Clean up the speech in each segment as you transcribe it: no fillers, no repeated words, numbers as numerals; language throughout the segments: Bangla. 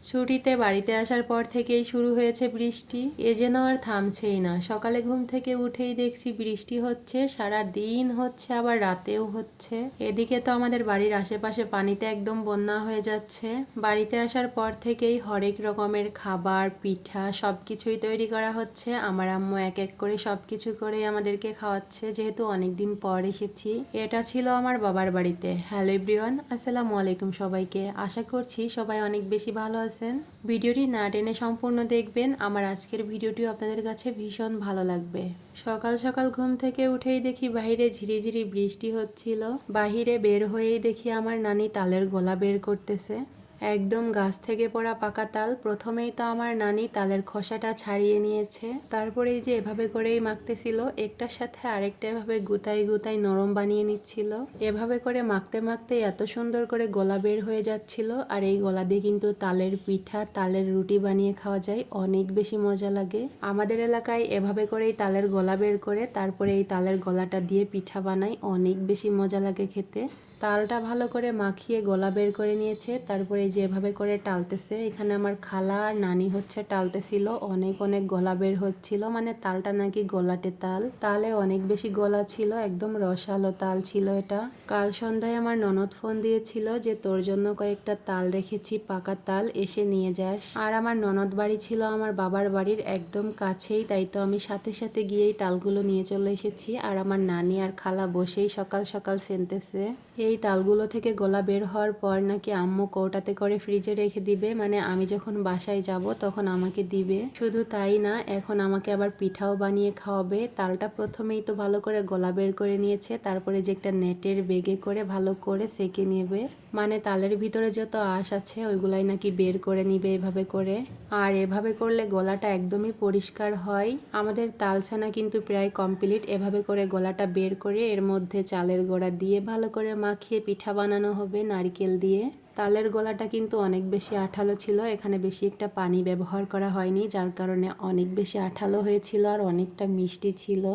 ছুটিতে বাড়িতে আসার পর থেকেই শুরু হয়েছে বৃষ্টি, এ যেন আর থামছেই না। সকালে ঘুম থেকে উঠেই দেখছি বৃষ্টি হচ্ছে, সারা দিন হচ্ছে, আবার রাতেও হচ্ছে। এদিকে তো আমাদের বাড়ির আশেপাশে পানিতে একদম বন্যা হয়ে যাচ্ছে। বাড়িতে আসার পর থেকেই হরেক রকমের খাবার, পিঠা সবকিছুই তৈরি করা হচ্ছে। আমার আম্মু এক এক করে সবকিছু করে আমাদেরকে খাওয়াচ্ছে, যেহেতু অনেকদিন পর এসেছি। এটা ছিল আমার বাবার বাড়িতে। হ্যালো এভরিওয়ান, আসসালামু আলাইকুম সবাইকে। আশা করছি সবাই অনেক বেশি ভালো আছেন। ভিডিওটি না টেনে সম্পূর্ণ দেখবেন, আমার আজকের ভিডিওটিও আপনাদের কাছে ভীষণ ভালো লাগবে। সকাল সকাল ঘুম থেকে উঠেই দেখি বাহিরে ঝিরিঝিরি বৃষ্টি হচ্ছিল। বাহিরে বের হয়েই দেখি আমার নানি তালের গোলা বের করতেছে। একদম গাছ থেকে পড়া পাকা তাল। প্রথমেই তো আমার নানি তালের খোসাটা ছাড়িয়ে নিয়েছে, তারপরে এই যে এভাবে করেই মাখতেছিল, একটার সাথে আরেকটা এভাবে গুতাই গুতাই নরম বানিয়ে নিচ্ছিল। এভাবে করে মাখতে মাখতে এত সুন্দর করে গোলা বের হয়ে যাচ্ছিল। আর এই গোলা দিয়ে কিন্তু তালের পিঠা, তালের রুটি বানিয়ে খাওয়া যায়, অনেক বেশি মজা লাগে। আমাদের এলাকায় এভাবে করেই তালের গোলা বের করে তারপরে এই তালের গোলাটা দিয়ে পিঠা বানায়, অনেক বেশি মজা লাগে খেতে। তালটা ভালো করে মাখিয়ে গোলা বের করে নিয়েছে, তারপরে যেভাবে করে টালতেছে। এখানে আমার খালা আর নানি হচ্ছে টালতেছিল, অনেক অনেক গোলা বের হচ্ছিল, মানে তালটা নাকি গোলাটে তাল। তালে অনেক বেশি গোলা ছিল, একদম রসালো তাল ছিল এটা। কাল সন্ধ্যায় আমার ননদ ফোন দিয়েছিল যে তোর জন্য কয়েকটা তাল রেখেছি, পাকা তাল, এসে নিয়ে যাস। আর আমার ননদ বাড়ি ছিল আমার বাবার বাড়ির একদম কাছেই, তাই তো আমি সাথে সাথে গিয়েই তালগুলো নিয়ে চলে এসেছি। আর আমার নানি আর খালা বসেই সকাল সকাল সেনতেছে। এই তালগুলো থেকে গোলা বের হওয়ার পর নাকি আম্মু কৌটাতে করে ফ্রিজে রেখে দিবে, মানে আমি যখন বাসায় যাব তখন আমাকে দিবে। শুধু তাই না, এখন আমাকে আবার পিঠাও বানিয়ে খাওয়াবে। তালটা প্রথমেই তো ভালো করে গোলা বের করে নিয়েছে, তারপরে যে একটা নেটের বেগে করে ভালো করে সেঁকে নেবে, মানে তালের ভিতরে যত আঁশ আছে ওইগুলাই নাকি বের করে নিবে এভাবে করে। আর এভাবে করলে গলাটা একদমই পরিষ্কার হয়। আমাদের তাল ছানা কিন্তু প্রায় কমপ্লিট। এভাবে করে গলাটা বের করে এর মধ্যে চালের গুঁড়া দিয়ে ভালো করে মাখিয়ে পিঠা বানানো হবে নারকেল দিয়ে। তালের গোলাটা কিন্তু অনেক বেশি আঠালো ছিল, এখানে বেশি একটা পানি ব্যবহার করা হয়নি, যার কারণে অনেক বেশি আঠালো হয়েছিল আর অনেকটা মিষ্টি ছিল।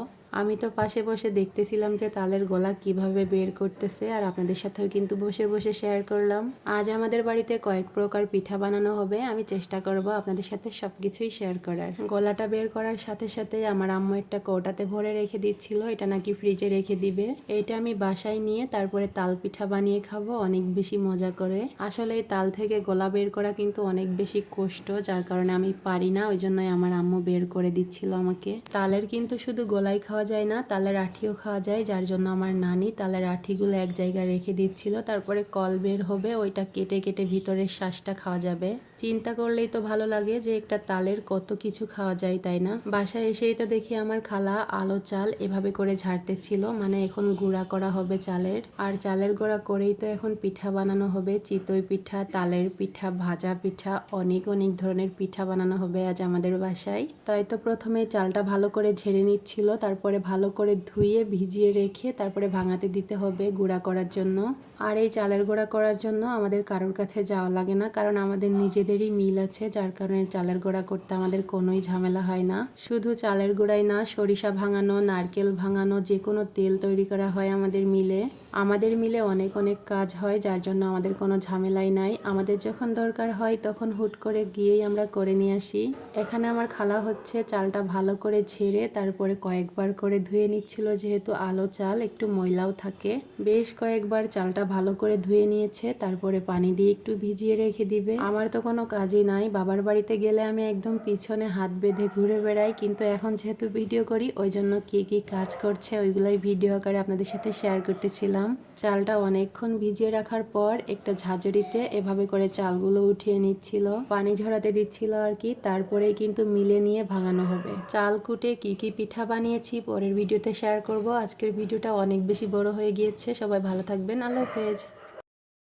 আমি তো পাশে বসে দেখতেছিলাম যে তালের গোলা কিভাবে বের করতেছে, আর আপনাদের সাথেও কিন্তু বসে বসে শেয়ার করলাম। আজ আমাদের বাড়িতে কয়েক প্রকার পিঠা বানানো হবে, আমি চেষ্টা করব আপনাদের সাথে সবকিছুই শেয়ার করার। গলাটা বের করার সাথে সাথে আমার আম্মু একটা কৌটাতে ভরে রেখে দিচ্ছিল, এটা নাকি ফ্রিজে রেখে দিবে। এইটা আমি বাসায় নিয়ে তারপরে তাল পিঠা বানিয়ে খাবো, অনেক বেশি মজা করে। আসলে এই তাল থেকে গোলা বের করা কিন্তু অনেক বেশি কষ্ট, যার কারণে আমি পারি না, ওই জন্যই আমার আম্মু বের করে দিচ্ছিল আমাকে। তালের কিন্তু শুধু গোলাই খাওয়া যায় না, তালের আঠিও খাওয়া যায়, যার জন্য আমার নানি তালের আঠিগুলো এক জায়গায় রেখে দিচ্ছিল। তারপরে কল বের হবে, ওইটা কেটে কেটে ভিতরের শ্বাসটা খাওয়া যাবে। চিন্তা করলেই তো ভালো লাগে যে একটা তালের কত কিছু খাওয়া যায়, তাই না? বাসায় এসেই তো দেখি আমার খালা আলো চাল এভাবে করে ঝাড়তেছিল, মানে এখন গুঁড়া করা হবে চালের। আর চালের গুঁড়া করেই তো এখন পিঠা বানানো হবে, চিতই পিঠা, তালের পিঠা, ভাজা পিঠা, অনেক অনেক ধরনের পিঠা বানানো হবে আজ আমাদের বাসায়। তাই তো প্রথমে চালটা ভালো করে ঝেড়ে নিচ্ছিল, তারপরে ভালো করে ধুয়ে ভিজিয়ে রেখে তারপরে ভাঙাতে দিতে হবে গুঁড়া করার জন্য। আর এই চালের গুঁড়া করার জন্য আমাদের কারোর কাছে যাওয়া লাগে না, কারণ আমাদের নিজেদেরই মিল আছে, যার কারণে চালের গুঁড়া করতে আমাদের কোনোই ঝামেলা হয় না। শুধু চালের গুঁড়াই না, সরিষা ভাঙানো, নারকেল ভাঙানো, যে কোনো তেল তৈরি করা হয় আমাদের মিলে। আমাদের মিলে অনেক অনেক কাজ হয়, যার জন্য আমাদের কোনো ঝামেলাই নাই। আমাদের যখন দরকার হয় তখন হুট করে গিয়েই আমরা করে নিয়ে আসি। এখানে আমার খালা হচ্ছে চালটা ভালো করে ঝেড়ে তারপরে কয়েকবার করে ধুয়ে নিচ্ছিল, যেহেতু আলো চাল একটু ময়লাও থাকে। বেশ কয়েকবার চালটা ভালো করে ধুয়ে নিয়েছে, তারপরে পানি দিয়ে একটু ভিজিয়ে রেখে দিবে। আমার তো কোনো কাজই নাই, বাবার বাড়িতে গেলে আমি একদম পিছনে হাত বেঁধে ঘুরে বেড়াই, কিন্তু এখন যেহেতু ভিডিও করি ওই জন্য কি কি কাজ করছে ওইগুলাই ভিডিও আকারে আপনাদের সাথে শেয়ার করতেছিলাম। চালটা অনেকক্ষণ ভিজিয়ে রাখার পর একটা ঝাঁঝরিতে এভাবে করে চালগুলো উঠিয়ে নিচ্ছিল, পানি ঝরাতে দিচ্ছিল আর কি, তারপরেই কিন্তু মিলে নিয়ে ভাঙানো হবে। চাল কুটে কি কি পিঠা বানিয়েছি পরের ভিডিওতে শেয়ার করব। আজকের ভিডিওটা অনেক বেশি বড় হয়ে গিয়েছে, সবাই ভালো থাকবেন, আল্লাহ হাফেজ।